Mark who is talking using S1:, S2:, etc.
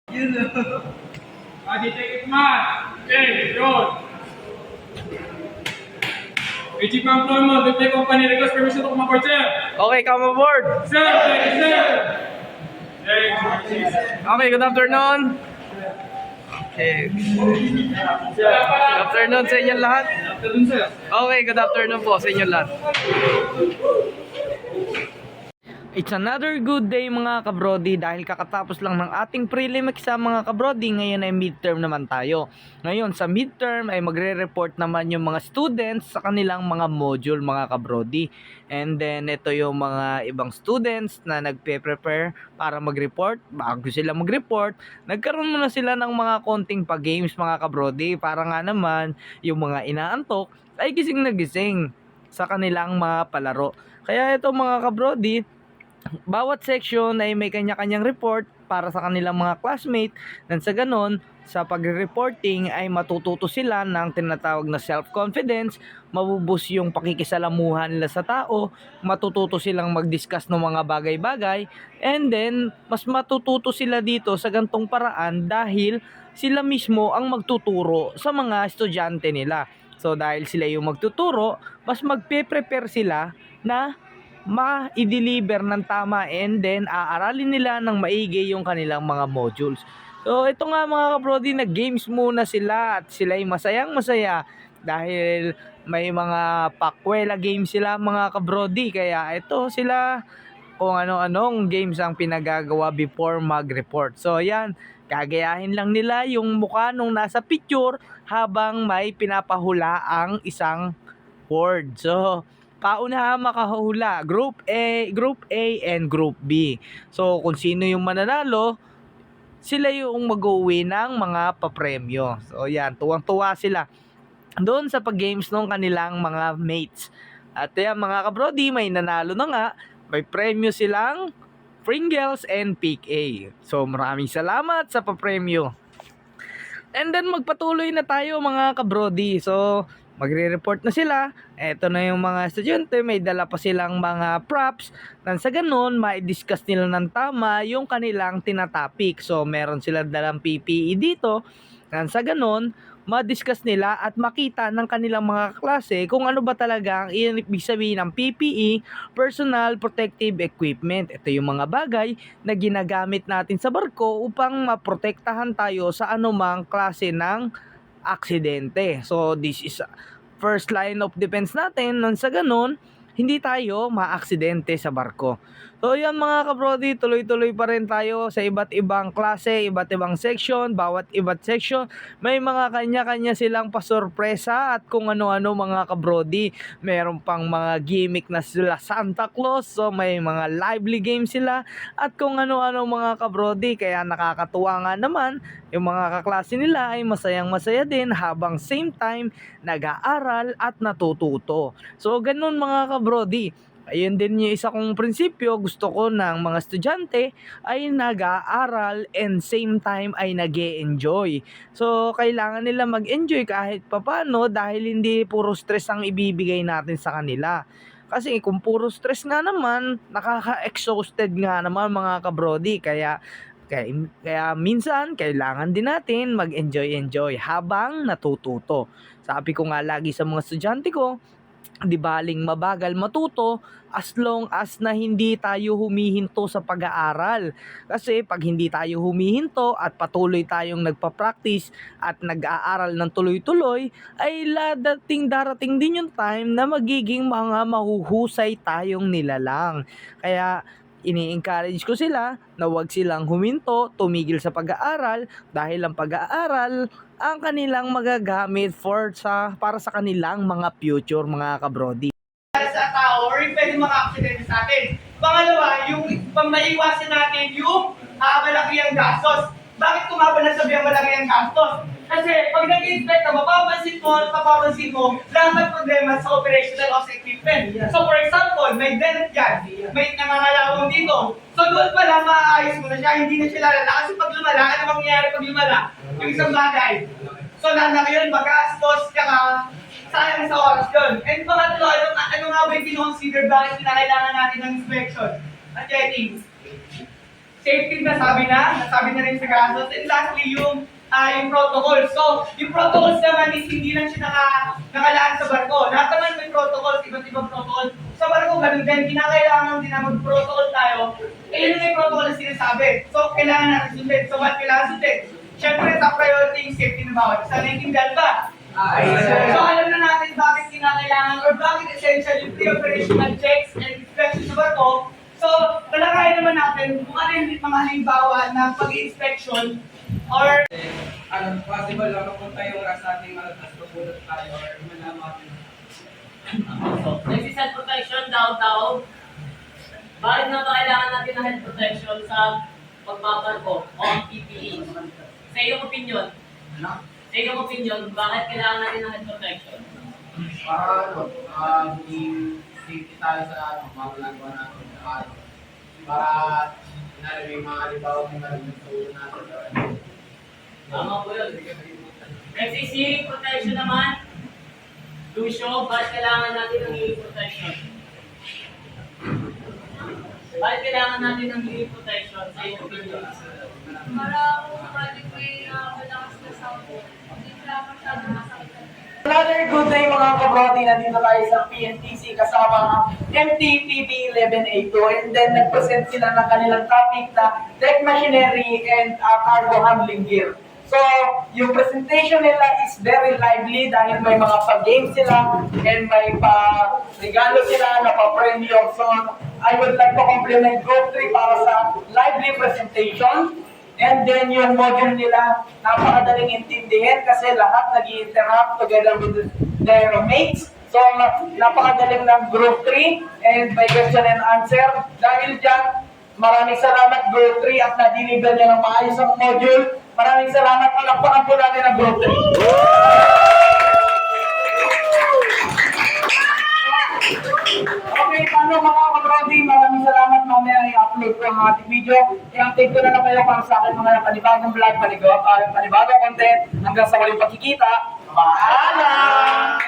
S1: Yun o.
S2: Take it man. Okay, yun. Chief Employment, Deputy Company request permission to come aboard, sir.
S3: Okay, come aboard.
S2: Sir, thank you, sir.
S3: Okay, good afternoon. Okay. Good afternoon sa inyo lahat.
S2: Afternoon, sir.
S3: Okay, good afternoon po sa inyo lahat. It's another good day mga kabrodi dahil kakatapos lang ng ating prelim exam mga kabrodi. Ngayon ay midterm naman tayo. Ngayon sa midterm ay magre-report naman yung mga students sa kanilang mga module mga kabrodi. And then ito yung mga ibang students na nagpe-prepare para mag-report. Bago sila mag-report, nagkaroon muna sila ng mga konting pa-games mga kabrodi para nga naman yung mga inaantok ay gising na gising sa kanilang mga palaro. Kaya ito mga kabrodi, bawat section ay may kanya-kanyang report para sa kanilang mga classmate, nang sa ganon sa pagre-reporting ay matututo sila ng tinatawag na self-confidence, mabubus yung pakikisalamuhan nila sa tao, matututo silang mag-discuss ng mga bagay-bagay, and then mas matututo sila dito sa gantong paraan dahil sila mismo ang magtuturo sa mga estudyante nila. So dahil sila yung magtuturo, mas magpe-prepare sila na ma-i-deliver ng tama, and then aaralin nila ng maigi yung kanilang mga modules. So ito nga mga kabrodi, nag-games muna sila at sila'y masayang masaya dahil may mga pakwela games sila mga kabrodi. Kaya ito sila kung ano-anong games ang pinagagawa before mag-report. So yan, gagayahin lang nila yung mukha nung nasa picture habang may pinapahula ang isang word. So paunahan makahula, Group A and Group B. So kung sino yung mananalo, sila yung mag-uwi ng mga papremyo. So yan, tuwang-tuwa sila doon sa pag-games ng kanilang mga mates. At yan mga kabrodi, may nanalo na nga, may premyo silang Pringles and PK. So maraming salamat sa papremyo. And then magpatuloy na tayo mga kabrodi. So magre-report na sila. Eto na yung mga estudyante, may dala pa silang mga props. Nang sa ganun, ma-discuss nila ng tama yung kanilang tinatopic. So meron silang dalang PPE dito. Nang sa ganun, ma-discuss nila at makita ng kanilang mga klase kung ano ba talaga ang ibig sabihin ng PPE, Personal Protective Equipment. Ito yung mga bagay na ginagamit natin sa barko upang maprotektahan tayo sa anumang klase ng aksidente. So this is first line of defense natin, nang sa ganun hindi tayo maaksidente sa barko. So yan mga kabrodi, tuloy-tuloy pa rin tayo sa iba't ibang klase, iba't ibang section. Bawat iba't section may mga kanya-kanya silang pasorpresa at kung ano-ano mga kabrodi. Meron pang mga gimmick na sila Santa Claus, so may mga lively games sila at kung ano-ano mga kabrodi. Kaya nakakatuwa nga naman, yung mga kaklase nila ay masayang masaya din habang same time nag-aaral at natututo. So ganun mga kabrodi. Ayun din yung isa kong prinsipyo, gusto ko ng mga estudyante ay nag-aaral and same time ay nag-e-enjoy. So kailangan nila mag-enjoy kahit papano dahil hindi puro stress ang ibibigay natin sa kanila. Kasi kung puro stress nga naman, nakaka-exhausted nga naman mga kabrodi. Kaya minsan kailangan din natin mag-enjoy habang natututo. Sabi ko nga lagi sa mga estudyante ko, di baling mabagal matuto as long as na hindi tayo humihinto sa pag-aaral. Kasi pag hindi tayo humihinto at patuloy tayong nagpa-practice at nag-aaral ng tuloy-tuloy, ay darating din yung time na magiging mga mahuhusay tayong nilalang. Kaya ini-encourage ko sila na huwag silang huminto, tumigil sa pag-aaral dahil ang pag-aaral ang kanilang magagamit para sa kanilang mga future mga kabrodi.
S1: Sa tao or yung pwede maka-aksidente sa atin. Pangalawa, yung pang maiwasan natin yung malaki ang gastos. Bakit kumaban na sabi ang malaki ang gastos? Kasi pag nag-inspect ka, mapapansin mo lahat problema sa operational of equipment. So for example, may dent yan, may nangangalawang dito. So doon pa lang maaayos mo na siya, hindi na siya lalala. Kasi pag lumala, ano mangyayari pag lumala? Yung isang bagay. So lalaki yun, magastos, kaya sayang sa oras yun. And pangatlo, ano nga ba yung kinoconsider bakit kinakailangan natin ng inspection at checking? safety nasabi na rin sa gasos. And lastly, yung protocol. So, yung protocols naman is hindi lang siya nakalaan sa barko. Lahat naman may protocols, iba't ibang protocol. Sa barko, ganun din, kinakailangan din na mag-protocol tayo. Eh, yun yung protocol na sinasabi. So, kailangan natin sundin. So, what kailangan sundin? Siyempre, top priority yung safety ng bawat isa. Naiintindihan ba? So, alam na natin bakit kinakailangan or bakit essential yung pre-operational checks and inspections sa barko. So, talakayan naman natin kung ano yung mga halimbawa ng pag-inspection or
S4: possible lang mapunta yung sa ating malakas pagpulot tayo or malaman.
S5: So, nag-set protection daw. Bakit nga ba kailangan natin ng head protection sa pagbabarko o ang PPE? Sa iyong opinion, bakit kailangan natin ng head protection?
S4: Para maging safety tayo sa mamalagawa natin sa araw. Para may mga halimbawa ng narinig sa ulo natin.
S5: Tama po yun. Kasi hearing protection naman, Lucio, bakit kailangan natin ng hearing protection? Bakit kailangan natin ng hearing protection sa iyong opinion?
S6: Para kung project may malakas na sound, hindi siya masyadong masakit.
S7: Another good day mga kabrodi, nandito tayo sa PNTC kasama ang MTPB 11A2 and then nag-present sila ng kanilang topic na deck machinery and cargo handling gear. So, yung presentation nila is very lively dahil may mga pa-games sila and may pa-regalo sila na pa-premium. So, I would like to compliment Group 3 para sa lively presentation. And then yung module nila, napakadaling intindihin kasi lahat nag-i-interact together with their mates. So, napakadaling ng Group 3 and by question and answer. Dahil dyan, maraming salamat Group 3 at na-deliver niya ng maayos ang module. Maraming salamat. Palakpakan po natin ang Group 3. Okay, paano mga kabrodi? Maraming salamat. Mamaya i-upload ko ang ating video. I-update ko na lang kayo para sa akin mga panibagong vlog, panibagong content. Hanggang sa waling pagkikita. Paalam!